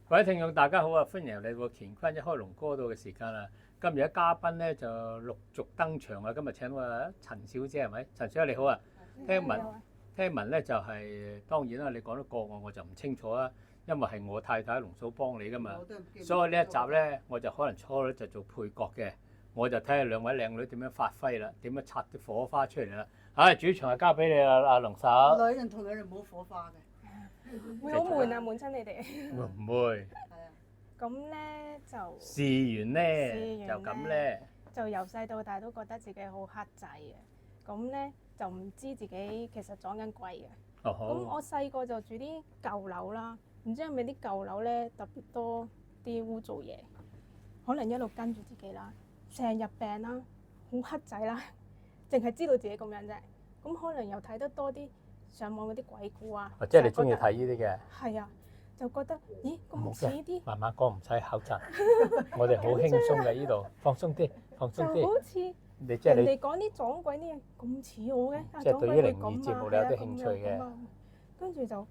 各位聽眾大家好啊，歡迎嚟到乾坤一開龍歌道嘅時間啦。今日嘅嘉賓咧就陸續登場啊！今日請到啊陳小姐係咪？陳小姐你好啊！聽聞咧就係當然啦，你講得個案我就唔清楚啦，因為係我太太龍嫂幫你噶嘛，所以呢一集咧我就可能初咧就做配角嘅，我就睇下兩位靚女點樣發揮啦，點樣擦啲火花出嚟啦。唉，主場係交俾你啦，阿龍嫂。女人同女人冇火花嘅。會好悶啊，悶親你哋。會唔會？係啊。咁咧就試完咧就咁咧，就由細到大都覺得自己好黑仔嘅，咁咧就唔知自己其實撞緊鬼嘅。咁我細個就住啲舊樓啦，唔知係咪啲舊樓咧特別多啲污糟嘢，可能一路跟住自己啦，成日病啦，好黑仔啦，淨係知道自己咁樣啫。咁可能又睇得多啲上網嗰啲鬼故啊，即係你中意睇呢啲嘅？係啊，就覺得咦咁似啲，慢慢講唔使口窒，我哋好輕鬆嘅呢度，放鬆啲，放鬆啲。就好似你即係你人哋講啲撞鬼啲嘢咁似我嘅，即係對於靈異撞鬼會咁啊節目你有啲興趣嘅。跟住就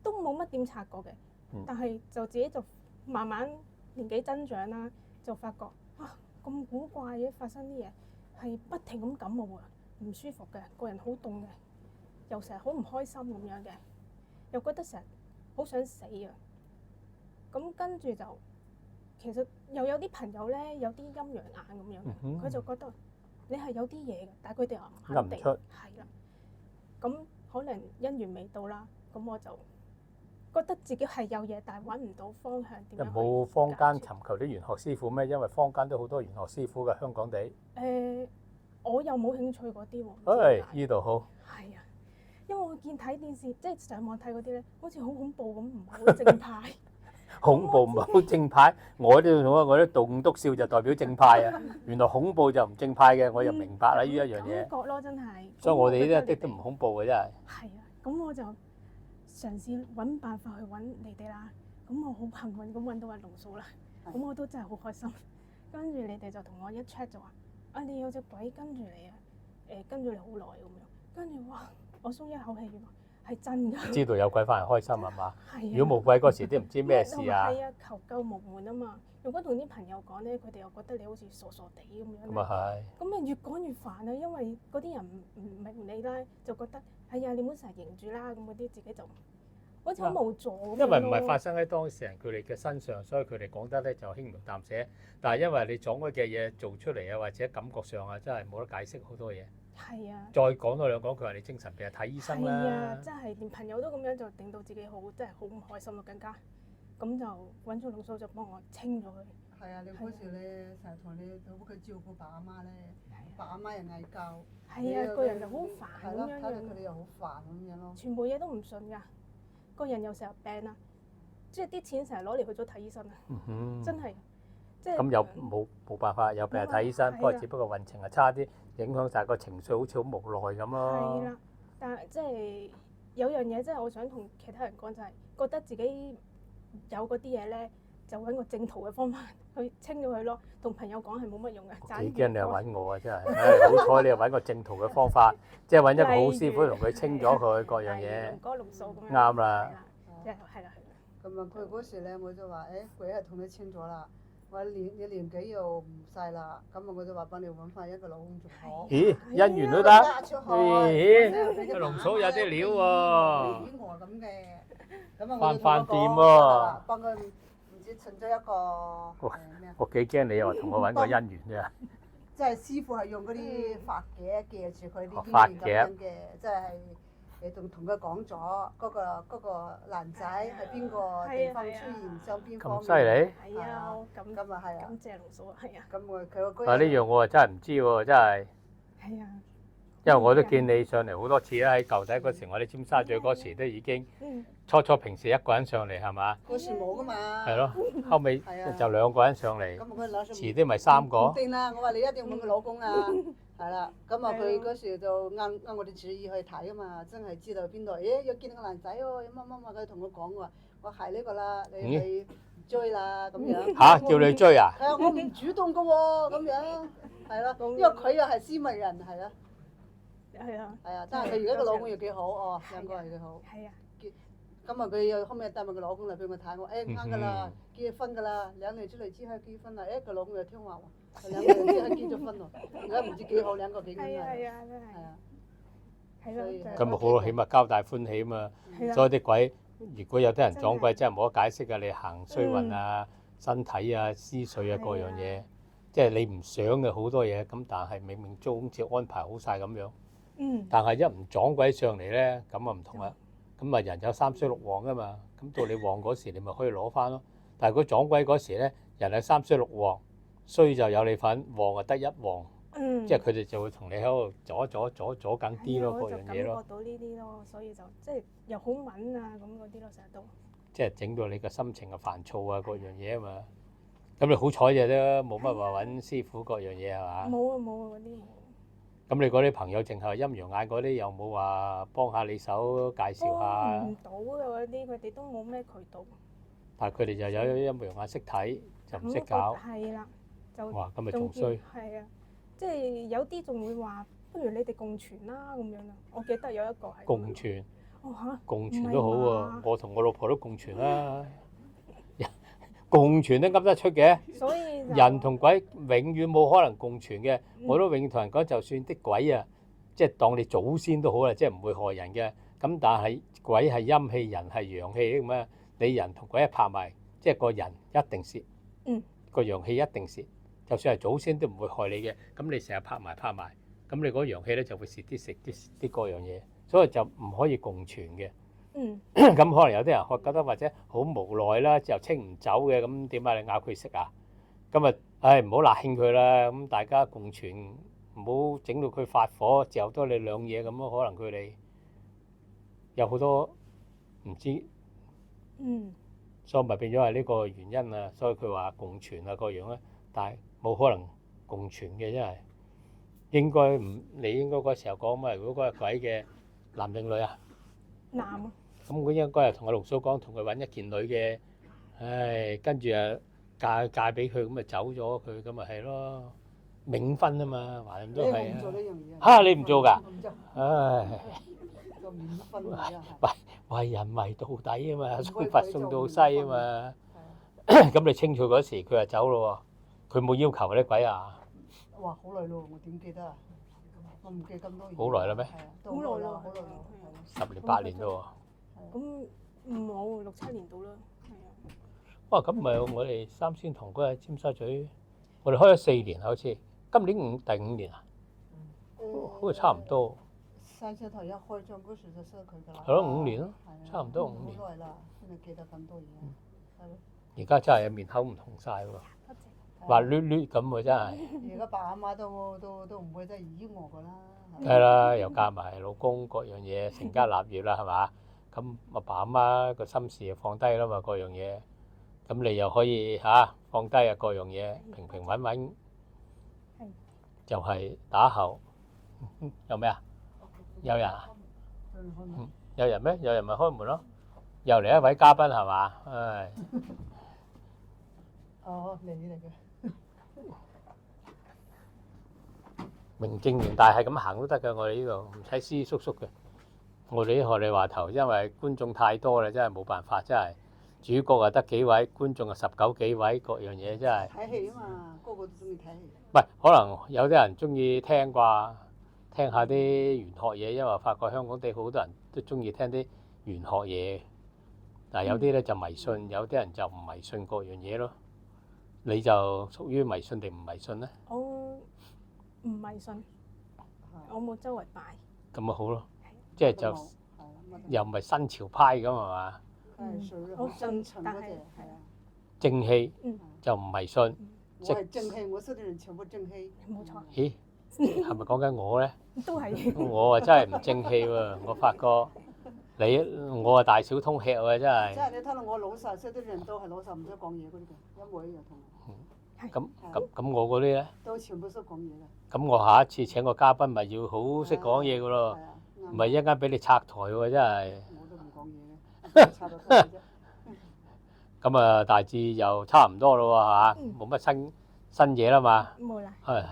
都冇乜點察過嘅，但係就自己就慢慢年紀增長啦，就發覺啊咁古怪嘅發生啲嘢，係不停咁感冒啊，唔舒服嘅，個人好凍嘅，又成日好唔開心咁樣嘅，又覺得成日好想死啊！咁跟住就其實又有啲朋友咧有啲陰陽眼咁樣，佢就覺得你係有啲嘢嘅，但係佢哋又唔肯定，係啦。咁可能姻緣未到啦，咁我就覺得自己係有嘢，但係揾唔到方向點樣。冇坊間尋求啲玄學師傅咩？因為坊間都好多玄學師傅嘅，香港地。我又冇興趣嗰啲喎。誒，呢度好。係啊，因為我見睇電視，即係上網睇嗰啲咧，好似好恐怖咁，唔係好正派。恐怖唔係好正派，我啲棟篤笑就代表正派啊！原來恐怖就唔正派嘅，我又明白啦呢一樣嘢。感覺咯，真係。所以我哋呢啲一啲都唔恐怖嘅真係。係啊，咁我就嘗試揾辦法去揾你哋啦。咁我好幸運咁揾到阿龍嫂啦，咁我都真係好開心。跟住你哋就同我一 check 就話：啊，你有隻鬼跟住你啊！跟住你好耐咁樣。跟住哇，我鬆一口氣，原來係真㗎。知道有鬼翻嚟開心係嘛？係啊。如果冇鬼嗰時都唔知咩事啊。係啊，求救無門啊嘛。如果同啲朋友講咧，佢哋又覺得你好似傻傻地咁樣。咁啊係。咁啊越講越煩啊，因為嗰啲人唔明你啦，就覺得係啊，你唔好成日認住啦，咁嗰啲自己就好似好無助咁樣咯。因為唔係發生喺當事人佢哋嘅身上，所以佢哋講得咧就輕描淡寫。但係因為你撞開嘅嘢做出嚟啊，或者感覺上啊，真係冇得解釋好多嘢。係啊。再講多兩講，佢話你精神病，睇醫生啦。係啊，真係連朋友都咁樣，就令到自己好，真係好唔開心咯，更加。咁就揾咗龍嫂就幫我清咗佢。係啊，你嗰時咧成日同你到屋企照顧爸阿媽咧，爸阿媽又嗌交。係啊，個人就好煩咁樣。睇到佢哋又好煩咁樣咯。全部嘢都唔順㗎，個人又成日病啊，即係啲錢成日攞嚟去咗睇醫生啊。真係。即係。咁又冇辦法，有病睇醫生，不過只不過運程係差啲，影響晒個情緒，好似好無奈咁咯。係啦，但係即係有樣嘢，即係我想同其他人講就係，覺得自己有嗰啲嘢咧，就揾個正途嘅方法去清咗佢咯。同朋友講係冇乜用嘅。幾驚你又揾我啊！真係，好彩你又揾個正途嘅方法，即係揾一個好師傅同佢清咗佢各樣嘢。龍哥龍嫂咁樣。啱啦。係啦。咁啊，佢嗰時咧，我就話：鬼係同你清咗啦。我話你年紀又唔細啦，咁啊我就話幫你揾翻一個老公仲好。咦，姻緣都得？咦，龍嫂有啲料喎。幾我咁嘅，咁啊翻掂喎。幫佢唔知請咗一個咩啊？我幾驚你又話同我揾個姻緣啫。即係師傅係用嗰啲髮夾夾住佢啲髮咁樣嘅，即係。你仲同佢講咗嗰個男仔喺邊個地方出現，上邊方面？咁犀利？係啊，咁啊係啊。感謝龍嫂啊，係啊。咁佢個啊呢樣我啊真係唔知喎，真係。係啊。因為我都見你上嚟好多次啦，喺舊底嗰時，我哋尖沙咀嗰時都已經初平時一個人上嚟係嘛？嗰時冇噶嘛。係咯，後尾就兩個人上嚟。遲啲咪三個。唔定啦，我話你一定要揾個老公啊！係啦，咁啊佢嗰時就啱我哋主意去睇啊嘛，真係知道邊度，要見到個男仔喎，乜佢同我講我係呢個啦，你去追啦咁樣。嚇！叫你追啊？係啊，我唔主動噶喎，咁樣係咯，因為佢又係斯文人，係啊。係啊。係啊，但係佢而家個老公又幾好哦，兩個係幾好。係啊。咁啊佢又後尾帶埋個老公嚟俾我睇，我啱㗎啦，結婚㗎啦，2年之內之後結婚啦，個老公又聽話喎，2年之後結咗婚喎，而家唔知幾好，2個幾年啊，係啊，真係。係啊。係咯，咁咪好咯，起碼交代歡喜啊嘛。所以啲鬼，如果有啲人撞鬼，真係冇得解釋㗎。你行衰運啊、身體啊、思緒啊各樣嘢，即係你唔想嘅好多嘢，咁但係冥冥中好似安排好晒咁樣。但係一唔撞鬼上嚟咧，咁啊唔同啦。咁啊人有3衰6旺㗎嘛，咁到你旺嗰時，你咪可以攞翻咯。但係如果撞鬼嗰時咧，人係3衰6旺，衰就有你份，旺啊得1旺。即係佢哋就會同你喺度阻緊啲咯，各樣嘢咯。我就感覺到呢啲咯，所以就即係又好敏啊咁嗰啲咯，成日都。即係整到你個心情啊煩躁啊各樣嘢啊嘛。咁你好彩嘅啫，冇乜話揾師傅各樣嘢係嘛？冇啊嗰啲冇。咁你嗰啲朋友淨係陰陽眼嗰啲，有冇話幫下你手介紹下？幫唔到嘅嗰啲，佢哋都冇咩渠道。但係佢哋就有陰陽眼識睇，就唔識搞。係啦，就哇！咁咪仲衰。係啊。即係有啲仲會話，不如你哋共存啦咁樣啊！我記得有一個係共存。嚇！共存都好喎，我同我老婆都共存啦。共存都噏得出嘅。所以人同鬼永遠冇可能共存嘅。我都永遠同人講，就算啲鬼啊，即係當你祖先都好啦，即係唔會害人嘅。咁但係鬼係陰氣，人係陽氣咁啊！你人同鬼一拍埋，即係個人一定蝕。個陽氣一定蝕。就算係祖先都唔會害你嘅，咁你成日拍埋，咁你嗰陽氣咧就會蝕啲食啲各樣嘢，所以就唔可以共存嘅。咁可能有啲人覺得或者好無奈啦，又清唔走嘅，咁點解你咬佢食啊？咁啊，唔好辣興佢啦，咁大家共存，唔好整到佢發火，嚼多你兩嘢咁咯。可能佢哋有好多唔知，所以咪變咗係呢個原因啊。所以佢話共存啊各樣咧，但係冇可能共存嘅，真係應該唔，你應該嗰時候講嘛。如果嗰個鬼嘅男定女啊？男啊。咁佢應該係同阿龍嫂講，同佢揾一件女嘅，跟住啊嫁俾佢，咁咪走咗佢，咁咪係咯，冥婚啊嘛，橫掂都係啊。嚇你唔做㗎？唉，為人為到底啊嘛，送佛送到西啊嘛。咁你清楚嗰時，佢就走咯喎。佢冇要求啲鬼啊！哇，好耐咯，我點記得啊？我唔記咁多嘢。好耐啦咩？好耐咯，10年8年咯喎。咁冇6、7年到啦，係啊。哇！咁咪我哋三仙堂嗰日尖沙咀，我哋開咗4年好似，今年第5年啊？好似差唔多。三仙堂一開張嗰時就識佢㗎啦。係咯，5年咯，差唔多5年。好耐啦，先至記得咁多嘢，係咯。而家真係面口唔同晒喎。滑捋捋咁喎，真係。而家爸阿媽都唔會真係依我㗎啦。係啦，又嫁埋老公各樣嘢，成家立業啦，係嘛？咁阿爸阿媽個心事就放低啦嘛，各樣嘢。咁你又可以放低啊，各樣嘢平平穩穩。就係打後。有咩啊？有人啊？有人咩？有人咪開門咯。又嚟一位嘉賓係嘛？唉。哦，你嚟嘅。名正言大係咁行都得㗎，我哋呢度唔使師叔叔嘅。我哋啲學你話頭，因為觀眾太多啦，真係冇辦法，真係主角啊得幾位，觀眾啊19幾位，各樣嘢真係。睇戲啊嘛，個個都中意睇戲。唔係，可能有啲人中意聽啩，聽下啲玄學嘢，因為發覺香港地好多人都中意聽啲玄學嘢。但係有啲咧就迷信，有啲人就唔迷信各樣嘢咯。你就屬於迷信定唔迷信咧？我唔迷信，我冇周圍拜。咁咪好咯，即係就又唔係新潮派咁係嘛？好正常嗰隻，係啊。正氣就唔迷信。我係正氣，我識啲人全部正氣。冇錯。咦？係咪講緊我咧？都係。我啊真係唔正氣喎！我發覺我啊大小通吃喎，真係。即係你睇到我老實，識啲人都係老實，唔使講嘢嗰啲嘅，一模一樣同我。咁我嗰啲咧？都全部識講嘢嘅。咁我下一次請個嘉賓咪要好識講嘢㗎咯，唔係一陣間俾你拆台喎，真係。我都唔講嘢嘅，拆到台啫。咁啊，大致又差唔多咯喎，係嘛？冇乜新嘢啦嘛。冇啦。係。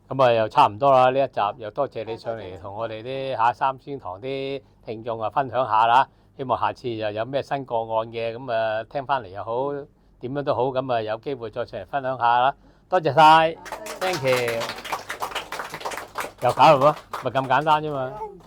咁啊，又差唔多啦，呢一集又多謝你上嚟同我哋啲三仙堂啲聽眾啊分享下啦。希望下次又有咩新個案嘅咁啊，聽翻嚟又好，點樣都好，咁啊有機會再出嚟分享下啦。多謝晒 ，thank you。又搞啦喎，咪咁簡單啫嘛〜